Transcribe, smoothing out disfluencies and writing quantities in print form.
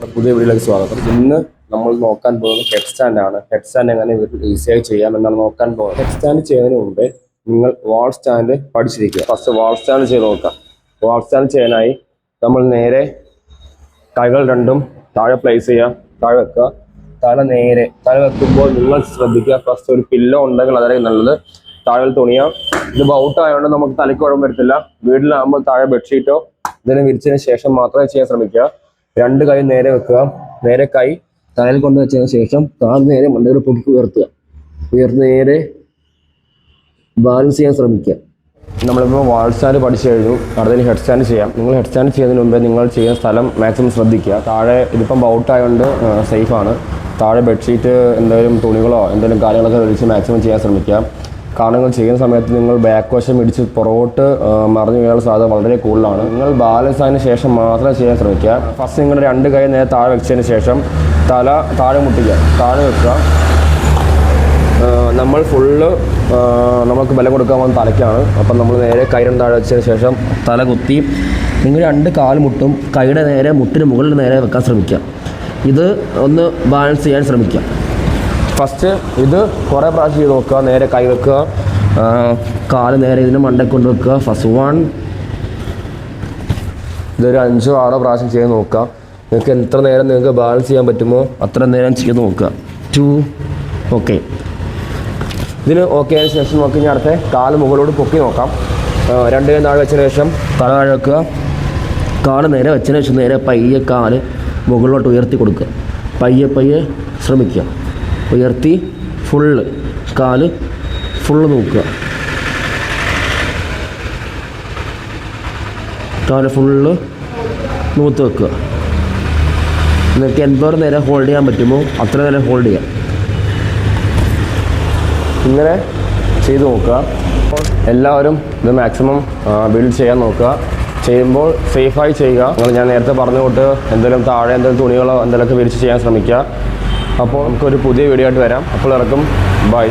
പുതിയ വീഡിയോയിലേക്ക് സ്വാഗതം. ഇന്ന് നമ്മൾ നോക്കാൻ പോകുന്നത് ഹെഡ് സ്റ്റാൻഡ് ആണ്. ഹെഡ് സ്റ്റാൻഡ് എങ്ങനെ ഈസിയായി ചെയ്യാമെന്നാണ് നോക്കാൻ പോകുന്നത്. ഹെഡ് സ്റ്റാൻഡ് ചെയ്യുന്നതിന് മുമ്പേ നിങ്ങൾ വാൾ സ്റ്റാൻഡ് പഠിച്ചിരിക്കുക. ഫസ്റ്റ് വാൾ സ്റ്റാൻഡ് ചെയ്ത് നോക്കാം. വാൾ സ്റ്റാൻഡ് ചെയ്യാനായി നമ്മൾ നേരെ കൈകൾ രണ്ടും താഴെ പ്ലേസ് ചെയ്യുക, താഴെ വെക്കുക. തല വെക്കുമ്പോൾ നിങ്ങൾ ശ്രദ്ധിക്കുക, ഫസ്റ്റ് ഒരു പില്ലോ ഉണ്ടെങ്കിൽ അതായത് നല്ലത്. താഴെ തുണിയോ, ഇത് ഔട്ട് ആയതുകൊണ്ട് നമുക്ക് തലയ്ക്ക് കുഴപ്പം വരത്തില്ല. വീട്ടിലാകുമ്പോൾ താഴെ ബെഡ്ഷീറ്റോ ഇതിനെ വിരിച്ചതിന് ശേഷം മാത്രമേ ചെയ്യാൻ ശ്രമിക്കുക. രണ്ട് കൈ നേരെ വെക്കുക. നേരെ കൈ തലയിൽ കൊണ്ട് വെച്ചതിന് ശേഷം കാൽ നേരെ മണ്ടയിൽ പൊക്കി ഉയർത്തി നേരെ ബാലൻസ് ചെയ്യാൻ ശ്രമിക്കുക. നമ്മളിപ്പോൾ വാൾ സ്റ്റാൻഡ് പഠിച്ചു കഴിഞ്ഞു. അടുത്തതിന് ഹെഡ് സ്റ്റാൻഡ് ചെയ്യാം. നിങ്ങൾ ഹെഡ് സ്റ്റാൻഡ് ചെയ്യുന്നതിന് മുമ്പേ നിങ്ങൾ ചെയ്യുന്ന സ്ഥലം മാക്സിമം ശ്രദ്ധിക്കുക. താഴെ ഇതിപ്പം ഔട്ട് ആയതുകൊണ്ട് സേഫാണ്. താഴെ ബെഡ്ഷീറ്റ് എന്തെങ്കിലും തുണികളോ എന്തെങ്കിലും കാര്യങ്ങളൊക്കെ വിളിച്ച് മാക്സിമം ചെയ്യാൻ ശ്രമിക്കുക. കാരണം നിങ്ങൾ ചെയ്യുന്ന സമയത്ത് നിങ്ങൾ ബാക്ക് വശം ഇടിച്ച് പുറകോട്ട് മറിഞ്ഞു വീഴാനുള്ള സാധ്യത വളരെ കൂടുതലാണ്. നിങ്ങൾ ബാലൻസ് ആയതിനു ശേഷം മാത്രമേ ചെയ്യാൻ ശ്രമിക്കുക. ഫസ്റ്റ് നിങ്ങൾ രണ്ട് കൈ നേരെ താഴെ വെച്ചതിന് ശേഷം തല താഴെ മുട്ടിക്കുക, താഴെ വെക്കുക. നമ്മൾ ഫുള്ള് നമുക്ക് ബലം കൊടുക്കാൻ പോകുന്ന തലയ്ക്കാണ്. അപ്പം നമ്മൾ നേരെ കൈ രണ്ട് താഴെ വെച്ചതിന് ശേഷം തല കുത്തി നിങ്ങൾ രണ്ട് കാൽ മുട്ടും കൈയുടെ നേരെ മുട്ടിന് മുകളിൽ നേരെ വെക്കാൻ ശ്രമിക്കുക. ഇത് ഒന്ന് ബാലൻസ് ചെയ്യാൻ ശ്രമിക്കുക. ഫസ്റ്റ് ഇത് കുറേ പ്രാവശ്യം ചെയ്ത് നോക്കുക. നേരെ കൈ വെക്കുക, കാല് നേരെ ഇതിന് മണ്ടയിൽ കൊണ്ട് വെക്കുക. ഫസ്റ്റ് 1, ഇതൊരു 5-6 പ്രാവശ്യം ചെയ്ത് നോക്കുക. നിങ്ങൾക്ക് എത്ര നേരം നിങ്ങൾക്ക് ബാലൻസ് ചെയ്യാൻ പറ്റുമോ അത്ര നേരം ചെയ്ത് നോക്കുക. 2, ഓക്കെ. ഇതിന് ഓക്കെ ആയതിനു ശേഷം നോക്കി ഞാൻ അടുത്ത കാല് മുകളിലോട്ട് പൊക്കി നോക്കാം. രണ്ട് കൈ താഴെ വെച്ചതിന് ശേഷം തല താഴെ വെക്കുക. കാല് നേരെ വെച്ചതിന് ശേഷം നേരെ പയ്യെ കാല് മുകളിലോട്ട് ഉയർത്തി കൊടുക്കുക. പയ്യെ ശ്രമിക്കുക. ഉയർത്തി ഫുള്ള് കാല് ഫുള്ള് നോക്കുക. കാല് ഫുള്ള് നൂത്ത് വെക്കുക. നിങ്ങൾക്ക് എന്തോരം നേരം ഹോൾഡ് ചെയ്യാൻ പറ്റുമോ അത്ര നേരം ഹോൾഡ് ചെയ്യാം. ഇങ്ങനെ ചെയ്ത് നോക്കുക. അപ്പോൾ എല്ലാവരും ഇത് മാക്സിമം ബിൽഡ് ചെയ്യാൻ നോക്കുക. ചെയ്യുമ്പോൾ സേഫായി ചെയ്യുക. ഞാൻ നേരത്തെ പറഞ്ഞ തൊട്ട് എന്തെങ്കിലും താഴെ എന്തെങ്കിലും തുണികളോ എന്തെങ്കിലുമൊക്കെ വിരിച്ച് ചെയ്യാൻ ശ്രമിക്കുക. അപ്പോൾ നമുക്കൊരു പുതിയ വീഡിയോ ആയിട്ട് വരാം. അപ്പോൾ ഇറക്കും. ബൈ.